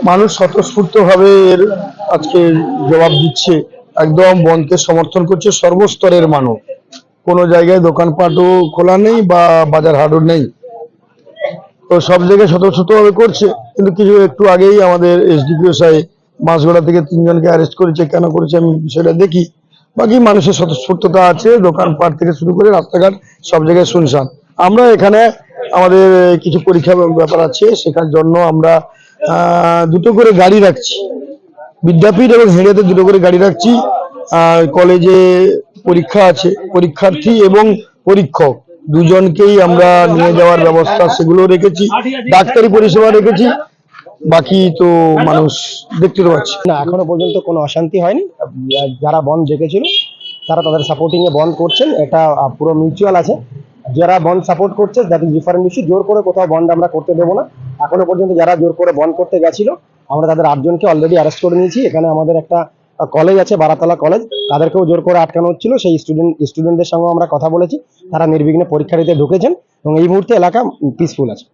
মানুষ স্বতঃস্ফূর্তভাবে এর আজকে জবাব দিচ্ছে, একদম বনকে সমর্থন করছে সর্বস্তরের মানুষ। কোনো জায়গায় দোকানপাটও খোলা নেই বা বাজার হাটও নেই, তো সব জায়গায় স্বতঃস্ফূর্তভাবে করছে। কিন্তু কিছু একটু আগেই আমাদের এসডিপিও সাহেব মাছগড়া থেকে 3 জনকে অ্যারেস্ট করেছে। কেন করেছে আমি বিষয়টা দেখি। বাকি মানুষের স্বতঃস্ফূর্ততা আছে, দোকানপাট থেকে শুরু করে রাস্তাঘাট সব জায়গায় শুনশান। আমরা এখানে আমাদের কিছু পরীক্ষা ব্যাপার আছে, সেখার জন্য আমরা দুটো করে গাড়ি রাখছি, বিদ্যাপীঠ এবং হেরিয়াতে দুটো করে গাড়ি রাখছি। কলেজে পরীক্ষা আছে, পরীক্ষার্থী এবং পরীক্ষক দুজনকেই আমরা নিয়ে যাওয়ার ব্যবস্থা সেগুলো রেখেছি, ডাক্তারি পরিষেবা রেখেছি। বাকি তো মানুষ দেখতে তো পাচ্ছি। না, এখনো পর্যন্ত কোনো অশান্তি হয়নি। যারা বন্ধ ডেকেছিল তারা তাদের সাপোর্টিংয়ে বন্ধ করছেন, এটা পুরো মিউচুয়াল আছে। যারা বন্ধ সাপোর্ট করছে দ্যাট ইজ ডিফারেন্ট ইস্যু। জোর করে কোথাও বন্ধ আমরা করতে দেবো না। এখনো পর্যন্ত যারা জোর করে বন্ধ করতে গেছিল আমরা তাদের 8 জনকে অলরেডি অ্যারেস্ট করে নিয়েছি। এখানে আমাদের একটা কলেজ আছে, বারাতলা কলেজ, তাদেরকেও জোর করে আটকানো হচ্ছিল। সেই স্টুডেন্টদের সঙ্গে আমরা কথা বলেছি, তারা নির্বিঘ্নে পরীক্ষা দিতে ঢুকেছেন এবং এই মুহূর্তে এলাকা পিসফুল আছে।